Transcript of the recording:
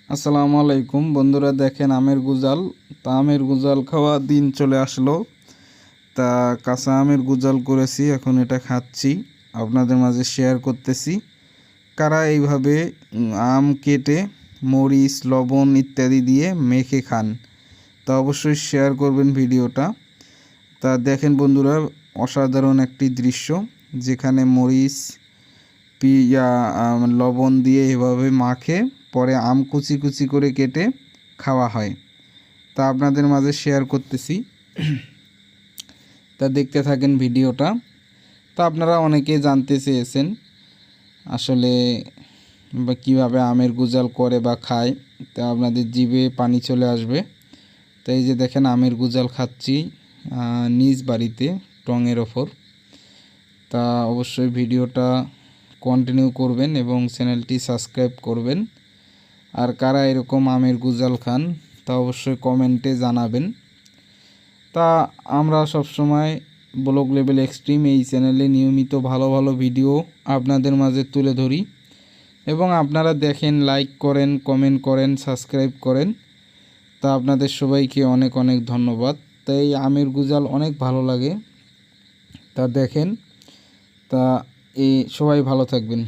আসসালামু আলাইকুম বন্ধুরা, দেখেন আমের গুজাল। তা আমের গুজাল খাওয়া দিন চলে আসলো। তা কাঁচা আমের গুজাল করেছি, এখন এটা খাচ্ছি, আপনাদের মাঝে শেয়ার করতেছি। কারা এইভাবে আম কেটে মরিচ লবণ ইত্যাদি দিয়ে মেখে খান, তা অবশ্যই শেয়ার করবেন ভিডিওটা। তা দেখেন বন্ধুরা, অসাধারণ একটি দৃশ্য, যেখানে মরিচ লবণ দিয়ে এভাবে মাখে পরে আম কুচি কুচি করে কেটে খাওয়া হয়। তা আপনাদের মাঝে শেয়ার করতেছি, তা দেখতে থাকেন ভিডিওটা। তা আপনারা অনেকে জানতে চেয়েছেন আসলে বা কীভাবে আমের গুজাল করে বা খায়, তা আপনাদের জিভে পানি চলে আসবে। তো এই যে দেখেন আমের গুজাল খাচ্ছি নিজ বাড়িতে টঙের ওপর। তা অবশ্যই ভিডিওটা কন্টিনিউ করবেন এবং চ্যানেলটি সাবস্ক্রাইব করবেন। আর কারা এরকম আমের গুজাল খান তা অবশ্যই কমেন্টে জানাবেন। তা আমরা সবসময় ব্লগ লেভেল এক্সট্রিম এই চ্যানেলে নিয়মিত ভালো ভালো ভিডিও আপনাদের মাঝে তুলে ধরি এবং আপনারা দেখেন, লাইক করেন, কমেন্ট করেন, সাবস্ক্রাইব করেন। তা আপনাদের সবাইকে অনেক অনেক ধন্যবাদ। তাই আমের গুজাল অনেক ভালো লাগে। তা দেখেন, তা সবাই ভালো থাকবেন।